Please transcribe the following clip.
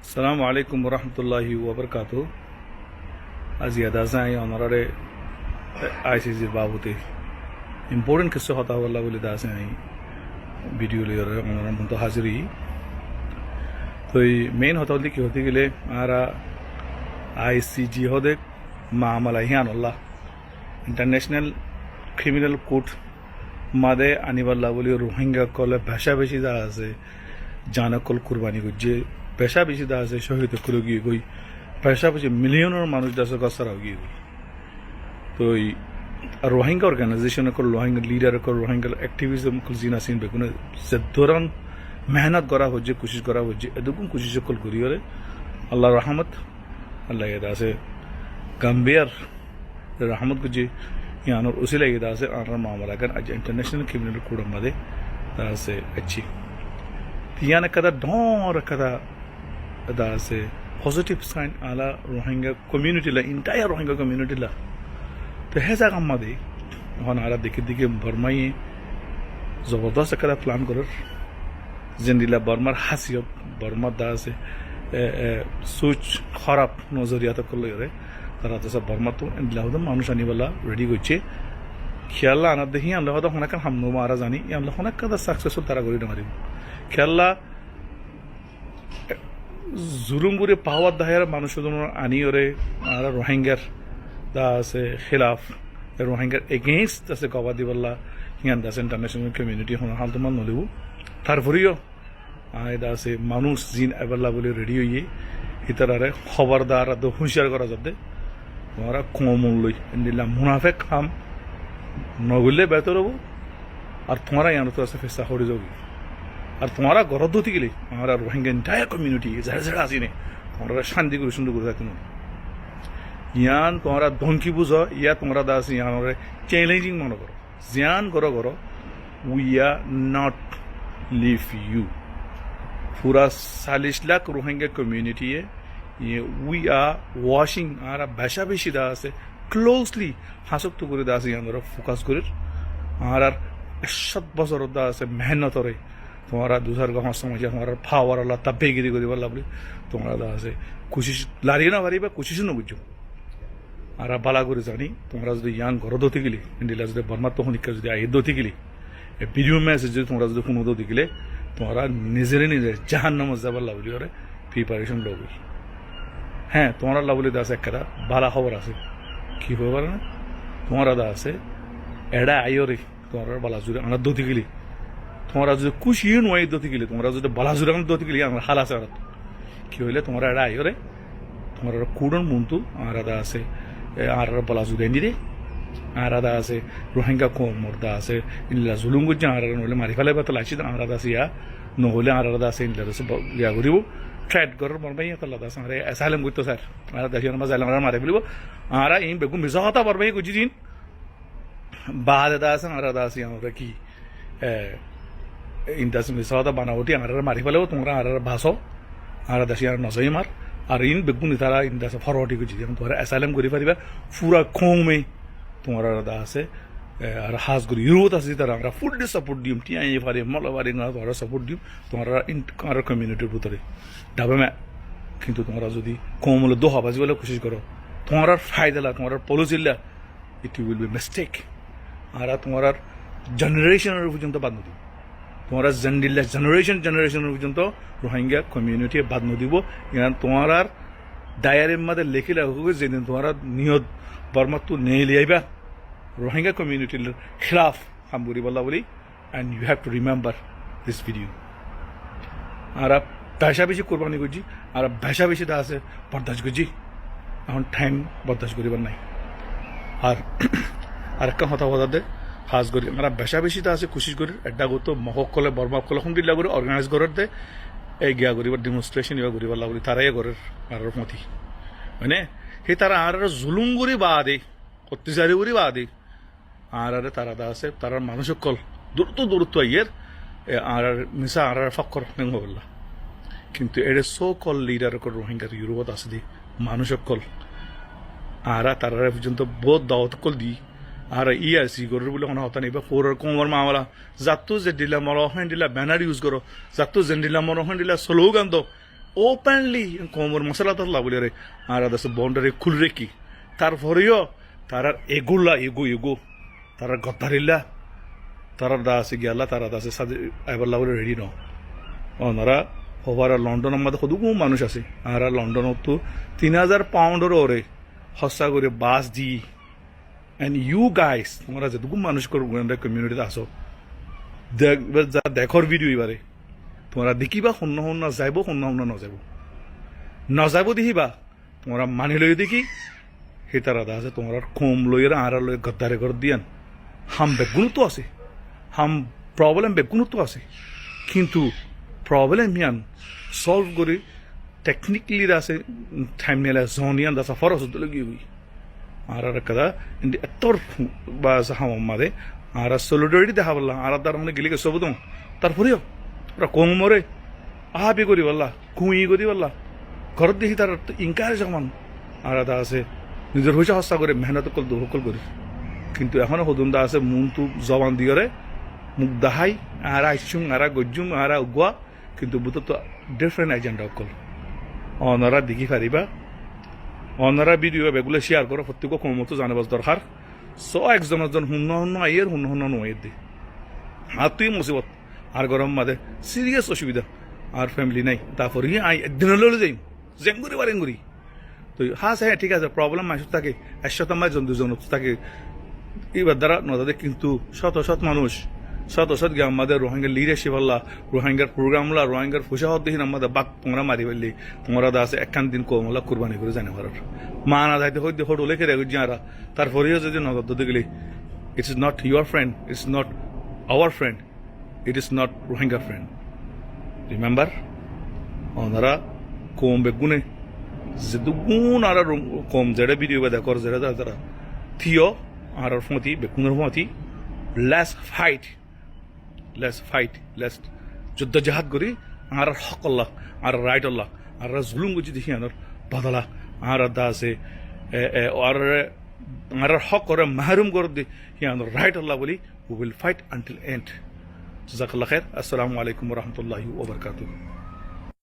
Assalamu alaikum warahmatullahi wabarakatuh. As yadazai honorare ICJ babute important किस्सा होता वाला बोले दास हैं वीडियो ले रहे हैं उन्होंने मुंतो हाजिरी तो ये मेन होता वाली की होती के लिए आरा ICJ हो दे मामला ही आन वाला इंटरनेशनल क्रिमिनल कोर्ट मादे आने वाला बोले रोहिंग्या कोले भाषा बेची दास है जाना कोल कुर्बानी को जे पैसा बेची दास है शहीद करोगी कोई पैसा बेची मिलियनों मानुष दास का सर होगी तो रोहिंग्या ऑर्गेनाइजेशन को रोहिंग्या लीडर को रोहिंग्या एक्टिविज्म को जीना सीन बेकुने से दौरान मेहनत करा हो जे कोशिश करा हो जे अदुकुन कोशिश कल करी और अल्लाह रहमत अल्लाह ये दासे गंभीर रहमत को जे यहाँ और उसी लगे दासे आना मामला कर आज इंटरनेशनल क्रिमिनल कोड मदे दासे अच्छी यहाँ ने कदा डॉर कदा दासे पॉजिटिव साइन आला रोहिंग्या कम्युनिटी ला इंटायर रोहिंग्या कम्युनिटी ला तो है जागा मदे वहाँ आला दिखे बर्मा ये जबरदस्त कदा प्लान करो जिंदीला बर्मार हासियत बर्मा दासे सोच खराब नजरिया तो कर ले तारा तो सब बर्मा तो इंदिला मानुष आने वाला रेडी गोचे ख्याला आना दे यहाँ लोग तो होना कर हम लोग मारा जानी यहाँ लोग होना कदा सक्सेसफुल तारा गोरी डमारी ख्याला जुलुम गुरे पावर दायर मानुष दोनों आनी और आरा रोहिंग्या दासे खिलाफ रोहिंग्या अगेंस्ट दासे कवादी वाला यहाँ दासे इंटरनेशनल कम्युनिटी होना हाल तो मान लो थार भरियो आए दासे मानुष जिन एवला बोले रेडी हुई इतर आरे खबरदार दो होशियार करा जाते तुम्हारा कॉमन लोई इंदिला मुनाफिक हम नगुल्ले बेहतर हो और तुम्हारा यहाँ तो ऐसे फैसला हो रही होगी और तुम्हारा गौरव होती के लिए हमारा रोहिंग्या इंटायर कम्युनिटी जरा आसी ने तुम्हारा शांति को सुंदर गुरु था यहाँ तुम्हारा धमकी बुझो या तुम्हारा दास यहाँ चैलेंजिंग मानो करो ज्ञान करो we are not leave you पूरा 40 लाख रोहिंग्या कम्युनिटी है ये वी आर वॉशिंग आरा भाषा बेशी दास क्लोजली हासक तो करे दास यहाँ फोकस करे आरा 100 बছর दास मेहनत रे तुम्हारा दूसर गाँव समझ तुम्हारा पावर वाला तब्बे गिरी को दिवाला बोले तुम्हारा दास कोशिश लारी ना वारी बा कोशिश न बुझो आरा बाला करे जानी तुम्हारा जो यान घर दोती के लिए इंडिया जो बर्मा तो होने कर जो आये दोती के लिए वीडियो में से जो तुम्हारा जो फोन दोती के लिए तुम्हारा निजरे निजे जहान्नम जाबर लावली और प्रिपारेशन लोगी हैं तुम्हारा लावली दास करा बाला खबर आसे की खबर ना तुम्हारा दास एड़ा आयो रे तुम्हारा बाला जुरे आना दोती के लिए तुम्हारा जो कुछ ये नुआई दोती के लिए तुम्हारा जो बाला जुरे आना दोती के लिए आना हाल आसे की होले तुम्हारा एड़ा आयो रे तुम्हारा कूड़न मुंतु आरा दास आरा बाला जुरे नहीं रे आरा दास रोहिंग्या को मुर्दा से इनला जुलुम गुज आरा नोले मारी फले बता लाची आरा दास या नोले आरा दास इनला दास या गुरिबो ट्रेड कर मरबाई तो लदा सारे एसालम गुतो सर आरा दास ना मजालम मारे बोलिबो आरा इन बेगु मिसा होता मरबाई गुज दिन बाद दास आरा दास या की इन दास मिसा होता बनावटी आरा मारी फले तुमरा आरा भासो आरा दास या नजई मार और इन बेगु नितारा इन दास फरवटी गुज दिन तोरा एसालम गुरी परिबा पूरा खोंग में तुम्हारा दास और हास गुरु यूरोत आसी तरह फुल सपोर्ट दिम टी आई फारे मलबारी ना तुम्हारा सपोर्ट दिम तुम्हारा इन कम्युनिटी भीतर डाबे में किंतु तुम्हारा जो कम दो हबाजी वाले कोशिश करो तुम्हारा फायदा ला तुम्हारा पॉलिसी ला इट विल बी मिस्टेक आरा तुम्हारा जनरेशन पर्यंत बाद नदी तुम्हारा जनरेशन पर्यंत रोहिंग्या कम्युनिटी बाद नदीब यहाँ तुम्हारा डायरी मध्य लेखी लगोगे जिन तुम्हारा निहत बर्मा तो नहीं लिया रोहिंग्या कम्युनिटी खिलाफ हम बुरी बल्ला बोली and you have to remember this video आरा पैसा बेशी कुर्बानी गुजी आरा भाषा बेशी दास बर्दाश्त गुजी এখন টাইম বরদাস্ত করিবার নাই আর আরেকটা কথা কথা দে খাস করি আমরা ভাষা বেশি তা আছে কোশিশ করি এটা গত মহক কলে বর্মা কলে হুম দিলা করে অর্গানাইজ করার দে এই গিয়া করিবার ডেমনস্ট্রেশন ইয়া করিবার লাগলি তারাই করার আর মতি মানে হে তারা আর জুলুম করি বাদে অত্যাচারী করি বাদে আর তারা দা আছে তারা মানুষক কল দূরত্ব আইয়ের আর মিসা আর ফক্কর নেং বললা কিন্তু এর সো কল লিডার কর রোহিঙ্গা ইউরোপত আছে দি মানুষক কল আর তারা পর্যন্ত বহুত দাওয়াত কল দি আর ইআরসি গরুর বলে কোনো হতা নেই বা ফোর কোমর মামলা যাতো যে দিলা মরহেন দিলা ব্যানার ইউজ করো যাতো যে দিলা মরহেন দিলা স্লোগান দো ওপেনলি কোমর মশলা তাল্লা বলে রে আর আছে বন্ডারে খুল রেখি তারপরেও তারা এগুলা এগু তারা গদ্দারিল্লা তারা দা আছে গিয়াল্লা তারা দা আছে সাদে আইবাল্লা বলে রেডি ন ওনারা হবার লন্ডনের মধ্যে কতগুলো মানুষ আছে আর লন্ডনত তো 3,000 পাউন্ডের ওরে হস্তা করে বাস দি অ্যান্ড ইউ গাইস তোমরা যেটুকু মানুষ কমিউনিটিতে আসো যা দেখর ভিডিও এবারে তোমরা দেখিবা শূন্য শূন্য যাইব শূন্য শূন্য নযাব দেখিবা তোমরা মানি লই দেখি সেই তারা আছে তোমরা কম লইয়ের আর লই গদ্দারে ঘর দিয়ান হাম বেগুনতো আছে হাম প্রবলেম বেগুনতো আছে কিন্তু প্রবলেম ইয়ান সলভ করে টেকনিক্যালি আছে টাইম নেলা জনিয়ান দাসা ফরস লगी हुई আর kada indi এতর বা হাম মাদে আর সলিডারিটি দেখা বললা আর তার মানে গেলি সব তো তারপরেও ওরা কম মরে আহাবি করি বললা কুই করি বললা ঘর দেখি তার ইনকারেজ সমান আর দা আছে নিজের হইসা হস্তা করে মেহনত কল দুহকল করি কিন্তু এখনো হদুন্দা আছে মন তু জবান দিয়রে মুখ দাহাই আর আইসুং আর গজ্জুম আর উগুয়া কিন্তু বুতো তো ডিফারেন্ট এজেন্ডা অকল অনারা দেখি পারিবা অনারা ভিডিও এগুলো শেয়ার করো প্রত্যেক কমতো জানাবার দরকার একজন শূন্য শূন্য আইয়ের শূন্য শূন্য নয়ের দি আর তুই মুসিবত আর গরম মাদে সিরিয়াস অসুবিধা আর ফ্যামিলি নাই তারপরে আই একদিন হলে যাই জেঙ্গুরি বা রেঙ্গুরি তো হ্যাঁ ঠিক আছে প্রবলেম মাসুর থাকে 100 মাস দুজন থাকে এবার দ্বারা নদাদে কিন্তু শত মানুষ শত গিয়ে আমাদের রোহিঙ্গার লিডারশিপ আল্লাহ রোহিঙ্গার প্রোগ্রামলা রোহিঙ্গার ফুসাহত দিন আমাদের বাক তোমরা মারি ফেললি তোমরা দা আছে একখান দিন কমলা কুরবানি করে জানে ভারত মা না যাইতে হইতে হট লেখে রেখে যারা তারপরেও যদি নজর দিতে গেলে it is not your friend it's not our friend it is not Rohingya friend remember ওনারা কম বেগুনে যেদুগুণ আর কম যেটা ভিডিও বা দেখর যেটা যারা থিও আর ফতি বেগুনের ফতি লেস ফাইট লেস যুদ্ধ জাহাদ করি আর হক আল্লাহ আর রাইট আল্লাহ আর জুলুম গুজি দেখি আনার বদলা আর দা আছে আর হক করে মাহরুম করে দি আনার রাইট আল্লাহ বলি we will fight until end জাযাকাল্লাহ খাইর আসসালামু আলাইকুম ওয়া রাহমাতুল্লাহি ওয়া বারাকাতুহু